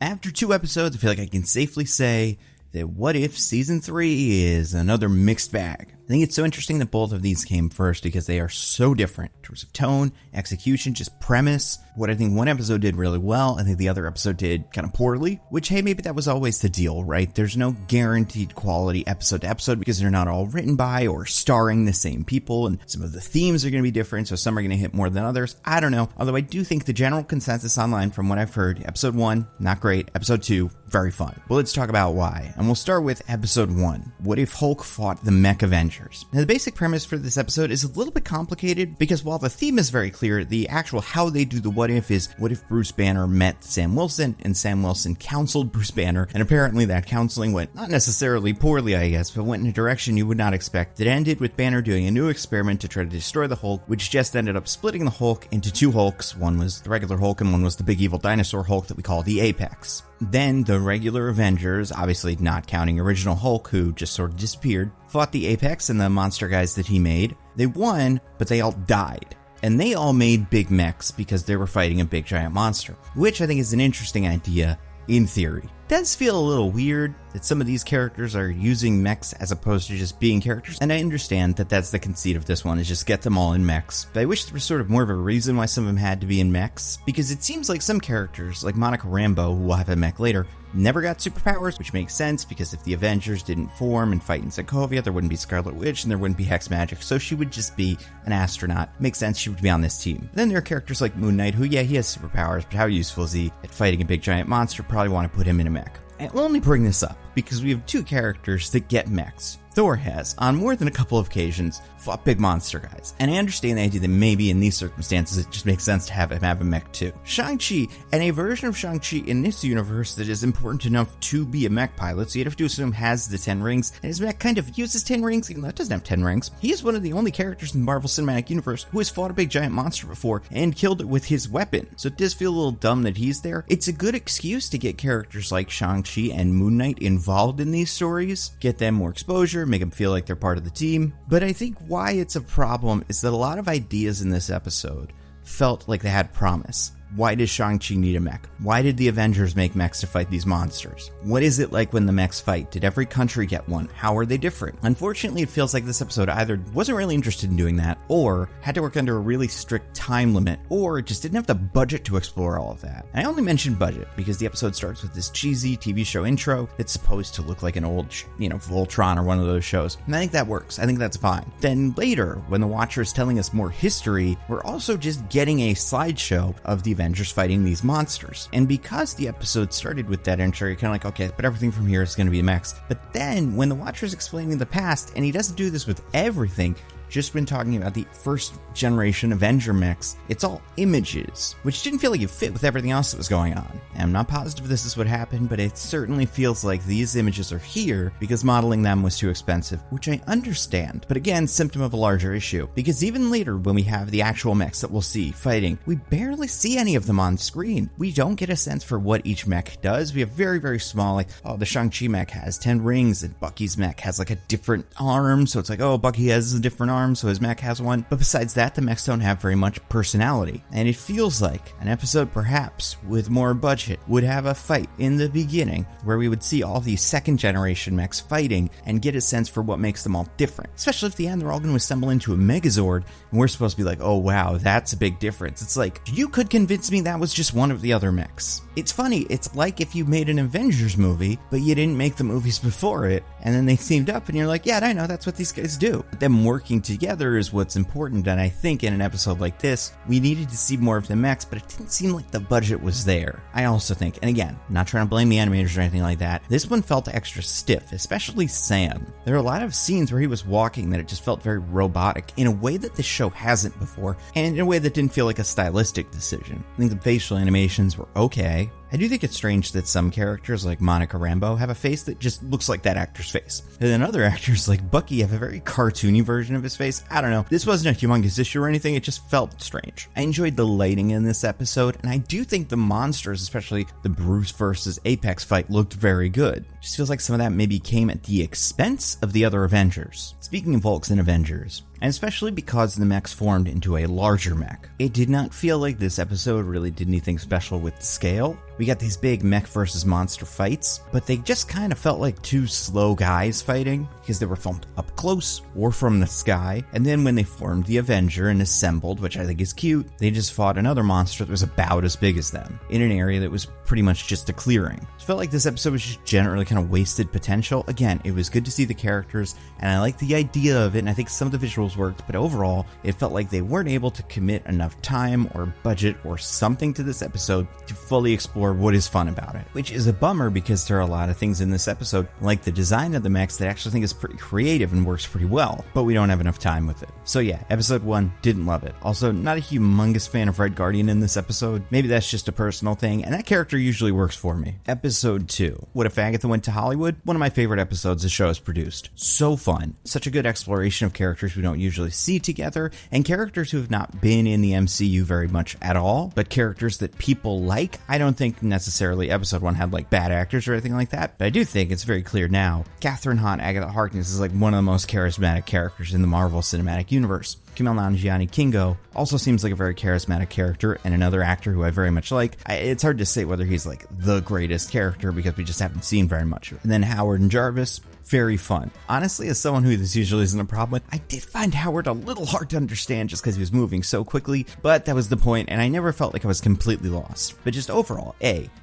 After 2 episodes, I feel like I can safely say that What If Season 3 is another mixed bag. I think it's so interesting that both of these came first because they are so different in terms of tone, execution, just premise. What I think one episode did really well, I think the other episode did kind of poorly, which, hey, maybe that was always the deal, right? There's no guaranteed quality episode to episode because they're not all written by or starring the same people, and some of the themes are going to be different, so some are going to hit more than others. I don't know. Although I do think the general consensus online from what I've heard, episode 1, not great. Episode 2, very fun. Well, let's talk about why. And we'll start with episode 1. What if Hulk fought the Mech Avengers? Now, the basic premise for this episode is a little bit complicated because while the theme is very clear, the actual how they do the what if is what if Bruce Banner met Sam Wilson and Sam Wilson counseled Bruce Banner, and apparently that counseling went not necessarily poorly, I guess, but went in a direction you would not expect. It ended with Banner doing a new experiment to try to destroy the Hulk, which just ended up splitting the Hulk into 2 Hulks. One was the regular Hulk and one was the big evil dinosaur Hulk that we call the Apex. Then the regular Avengers, obviously not counting original Hulk, who just sort of disappeared, fought the Apex and the monster guys that he made. They won, but they all died. And they all made big mechs because they were fighting a big giant monster, which I think is an interesting idea in theory. It does feel a little weird that some of these characters are using mechs as opposed to just being characters, and I understand that that's the conceit of this one, is just get them all in mechs. But I wish there was sort of more of a reason why some of them had to be in mechs, because it seems like some characters, like Monica Rambeau, who we'll have a mech later, never got superpowers, which makes sense because if the Avengers didn't form and fight in Sokovia, there wouldn't be Scarlet Witch and there wouldn't be Hex Magic, so she would just be an astronaut. Makes sense she would be on this team. Then there are characters like Moon Knight, who, yeah, he has superpowers, but how useful is he at fighting a big giant monster? Probably want to put him in a mech. I only bring this up because we have 2 characters that get mechs. Thor has, on more than a couple of occasions, fought big monster guys. And I understand the idea that maybe in these circumstances it just makes sense to have him have a mech too. Shang-Chi, and a version of Shang-Chi in this universe that is important enough to be a mech pilot, so you'd have to assume has the 10 rings, and his mech kind of uses 10 rings, even though it doesn't have 10 rings. He is one of the only characters in the Marvel Cinematic Universe who has fought a big giant monster before and killed it with his weapon. So it does feel a little dumb that he's there. It's a good excuse to get characters like Shang-Chi and Moon Knight involved in these stories, get them more exposure, make them feel like they're part of the team. But I think why it's a problem is that a lot of ideas in this episode felt like they had promise. Why does Shang-Chi need a mech? Why did the Avengers make mechs to fight these monsters? What is it like when the mechs fight? Did every country get one? How are they different? Unfortunately, it feels like this episode either wasn't really interested in doing that, or had to work under a really strict time limit, or just didn't have the budget to explore all of that. And I only mention budget because the episode starts with this cheesy TV show intro that's supposed to look like an old, Voltron or one of those shows. And I think that works. I think that's fine. Then later, when the Watcher is telling us more history, we're also just getting a slideshow of the Avengers fighting these monsters. And because the episode started with that intro, you're kind of like, okay, but everything from here is going to be mechs. But then when the Watcher's explaining the past, and he doesn't do this with everything, just when talking about the first generation Avenger mechs, it's all images, which didn't feel like it fit with everything else that was going on. And I'm not positive this is what happened, but it certainly feels like these images are here because modeling them was too expensive, which I understand. But again, symptom of a larger issue, because even later when we have the actual mechs that we'll see fighting, we barely see any of them on screen. We don't get a sense for what each mech does. We have very, very small, like, oh, the Shang-Chi mech has 10 rings, and Bucky's mech has like a different arm, so it's like, oh, Bucky has a different arm, so his mech has one. But besides that, the mechs don't have very much personality. And it feels like an episode, perhaps with more budget, would have a fight in the beginning where we would see all these second generation mechs fighting and get a sense for what makes them all different. Especially if at the end they're all going to assemble into a Megazord and we're supposed to be like, oh wow, that's a big difference. It's like, you could convince me that was just one of the other mechs. It's funny, it's like if you made an Avengers movie, but you didn't make the movies before it, and then they teamed up and you're like, yeah, I know, that's what these guys do. But them working together is what's important, and I think in an episode like this, we needed to see more of the mechs, but it didn't seem like the budget was there. I also think, and again, not trying to blame the animators or anything like that, this one felt extra stiff, especially Sam. There are a lot of scenes where he was walking that it just felt very robotic in a way that this show hasn't before, and in a way that didn't feel like a stylistic decision. I think the facial animations were okay. I do think it's strange that some characters like Monica Rambeau have a face that just looks like that actor's face. And then other actors like Bucky have a very cartoony version of his face. I don't know. This wasn't a humongous issue or anything. It just felt strange. I enjoyed the lighting in this episode, and I do think the monsters, especially the Bruce versus Apex fight, looked very good. Just feels like some of that maybe came at the expense of the other Avengers. Speaking of Hulks and Avengers, and especially because the mechs formed into a larger mech, it did not feel like this episode really did anything special with scale. We got these big mech versus monster fights, but they just kind of felt like two slow guys fighting because they were filmed up close or from the sky. And then when they formed the Avenger and assembled, which I think is cute, they just fought another monster that was about as big as them in an area that was pretty much just a clearing. It felt like this episode was just generally kind of wasted potential. Again, it was good to see the characters and I liked the idea of it, and I think some of the visuals worked, but overall it felt like they weren't able to commit enough time or budget or something to this episode to fully explore what is fun about it, which is a bummer because there are a lot of things in this episode, like the design of the mechs, that I actually think is pretty creative and works pretty well, but we don't have enough time with it. So yeah, episode 1, didn't love it. Also, not a humongous fan of Red Guardian in this episode. Maybe that's just a personal thing, and that character usually works for me. Episode 2, What If Agatha Went to Hollywood? One of my favorite episodes the show has produced. So fun. Such a good exploration of characters we don't usually see together, and characters who have not been in the MCU very much at all, but characters that people like. I don't think necessarily episode 1 had like bad actors or anything like that, but I do think it's very clear now Kathryn Hahn, Agatha Harkness, is like one of the most charismatic characters in the Marvel Cinematic Universe. Kumail Nanjiani Kingo also seems like a very charismatic character and another actor who I very much like. It's hard to say whether he's like the greatest character because we just haven't seen very much of it. And then Howard and Jarvis, very fun. Honestly, as someone who this usually isn't a problem with, I did find Howard a little hard to understand just because he was moving so quickly, but that was the point, and I never felt like I was completely lost. But just overall,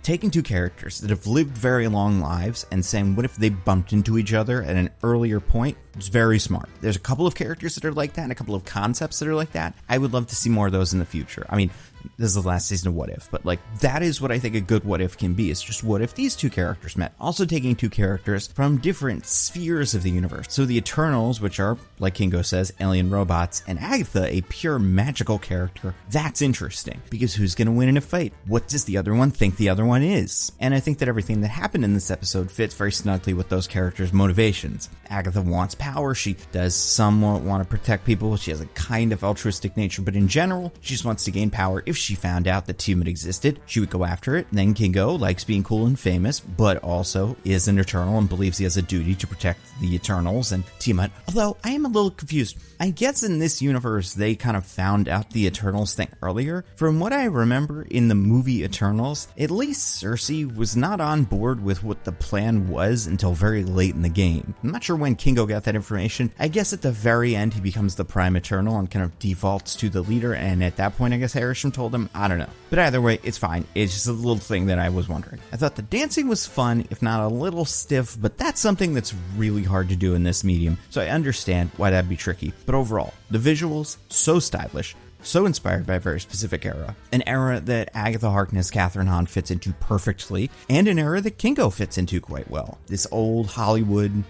taking two characters that have lived very long lives and saying what if they bumped into each other at an earlier point, it's very smart. There's a couple of characters that are like that and a couple of concepts that are like that. I would love to see more of those in the future. I mean, this is the last season of What If, but like that is what I think a good What If can be. It's just what if these two characters met. Also taking two characters from different spheres of the universe. So the Eternals, which are, like Kingo says, alien robots, and Agatha, a pure magical character. That's interesting because who's going to win in a fight? What does the other one think the other one is? And I think that everything that happened in this episode fits very snugly with those characters' motivations. Agatha wants power. She does somewhat want to protect people. She has a kind of altruistic nature, but in general, she just wants to gain power. If she found out that Tiamat existed, she would go after it. And then Kingo likes being cool and famous, but also is an Eternal and believes he has a duty to protect the Eternals and Tiamat. Although I am a little confused. I guess in this universe, they kind of found out the Eternals thing earlier. From what I remember in the movie Eternals, at least Cersei was not on board with what the plan was until very late in the game. I'm not sure when Kingo got that information. I guess at the very end, he becomes the Prime Eternal and kind of defaults to the leader. And at that point, I guess Harisham told him, I don't know. But either way, it's fine. It's just a little thing that I was wondering. I thought the dancing was fun, if not a little stiff, but that's something that's really hard to do in this medium. So I understand why that'd be tricky. But overall, the visuals, so stylish, so inspired by a very specific era. An era that Agatha Harkness, Kathryn Hahn fits into perfectly, and an era that Kingo fits into quite well. This old Hollywood,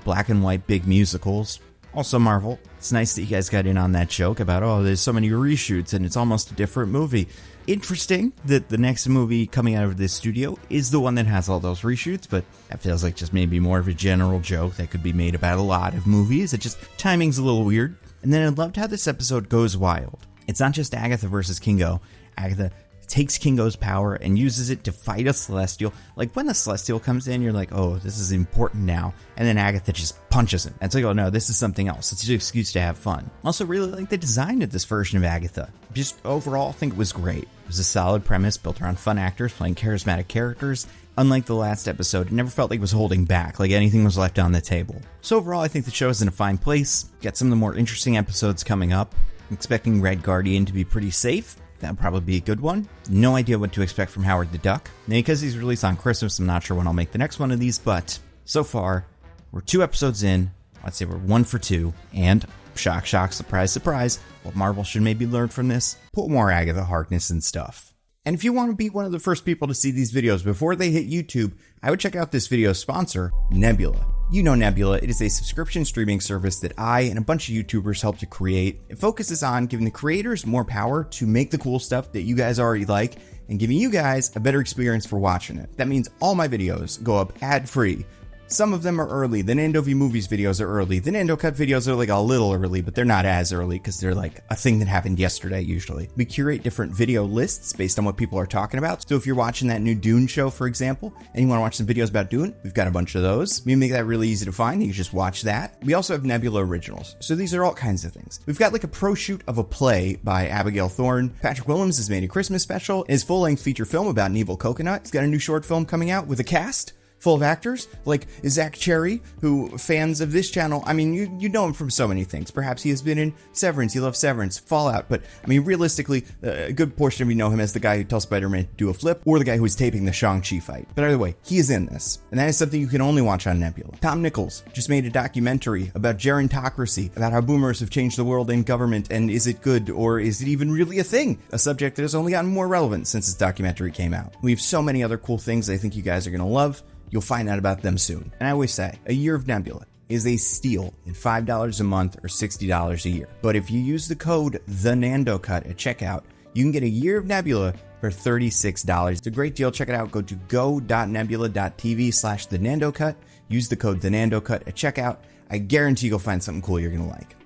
black and white big musicals. Also Marvel. It's nice that you guys got in on that joke about, there's so many reshoots and it's almost a different movie. Interesting that the next movie coming out of this studio is the one that has all those reshoots, but that feels like just maybe more of a general joke that could be made about a lot of movies. It just, timing's a little weird. And then I loved how this episode goes wild. It's not just Agatha versus Kingo. Agatha takes Kingo's power and uses it to fight a Celestial. Like when the Celestial comes in, you're like, oh, this is important now. And then Agatha just punches him. And it's like, oh no, this is something else. It's an excuse to have fun. Also really like the design of this version of Agatha. Just overall, I think it was great. It was a solid premise built around fun actors playing charismatic characters. Unlike the last episode, it never felt like it was holding back, like anything was left on the table. So overall, I think the show is in a fine place. Got some of the more interesting episodes coming up. I'm expecting Red Guardian to be pretty safe. That'll probably be a good one. No idea what to expect from Howard the Duck. And because he's released on Christmas, I'm not sure when I'll make the next one of these, but so far, we're 2 episodes in. I'd say we're 1 for 2, and shock, shock, surprise, surprise, what Marvel should maybe learn from this? Put more Agatha Harkness and stuff. And if you want to be one of the first people to see these videos before they hit YouTube, I would check out this video's sponsor, Nebula. You know Nebula, it is a subscription streaming service that I and a bunch of YouTubers helped to create. It focuses on giving the creators more power to make the cool stuff that you guys already like and giving you guys a better experience for watching it. That means all my videos go up ad-free. Some of them are early. The Nando V Movies videos are early. The Nando Cut videos are like a little early, but they're not as early because they're like a thing that happened yesterday usually. We curate different video lists based on what people are talking about. So if you're watching that new Dune show, for example, and you want to watch some videos about Dune, we've got a bunch of those. We make that really easy to find. You can just watch that. We also have Nebula Originals. So these are all kinds of things. We've got like a pro shoot of a play by Abigail Thorne. Patrick Willems has made a Christmas special. His full-length feature film about an evil coconut. He's got a new short film coming out with a cast full of actors like Zach Cherry, who fans of this channel, I mean, you know him from so many things. Perhaps he has been in Severance. You love Severance, Fallout. But I mean, realistically, a good portion of you know him as the guy who tells Spider-Man to do a flip, or the guy who was taping the Shang-Chi fight. But either way, he is in this. And that is something you can only watch on Nebula. Tom Nichols just made a documentary about gerontocracy, about how boomers have changed the world and government, and is it good, or is it even really a thing? A subject that has only gotten more relevant since this documentary came out. We have so many other cool things I think you guys are going to love. You'll find out about them soon. And I always say, a year of Nebula is a steal at $5 a month or $60 a year. But if you use the code TheNandoCut at checkout, you can get a year of Nebula for $36. It's a great deal. Check it out. Go to go.nebula.tv/TheNandoCut. Use the code TheNandoCut at checkout. I guarantee you'll find something cool you're going to like.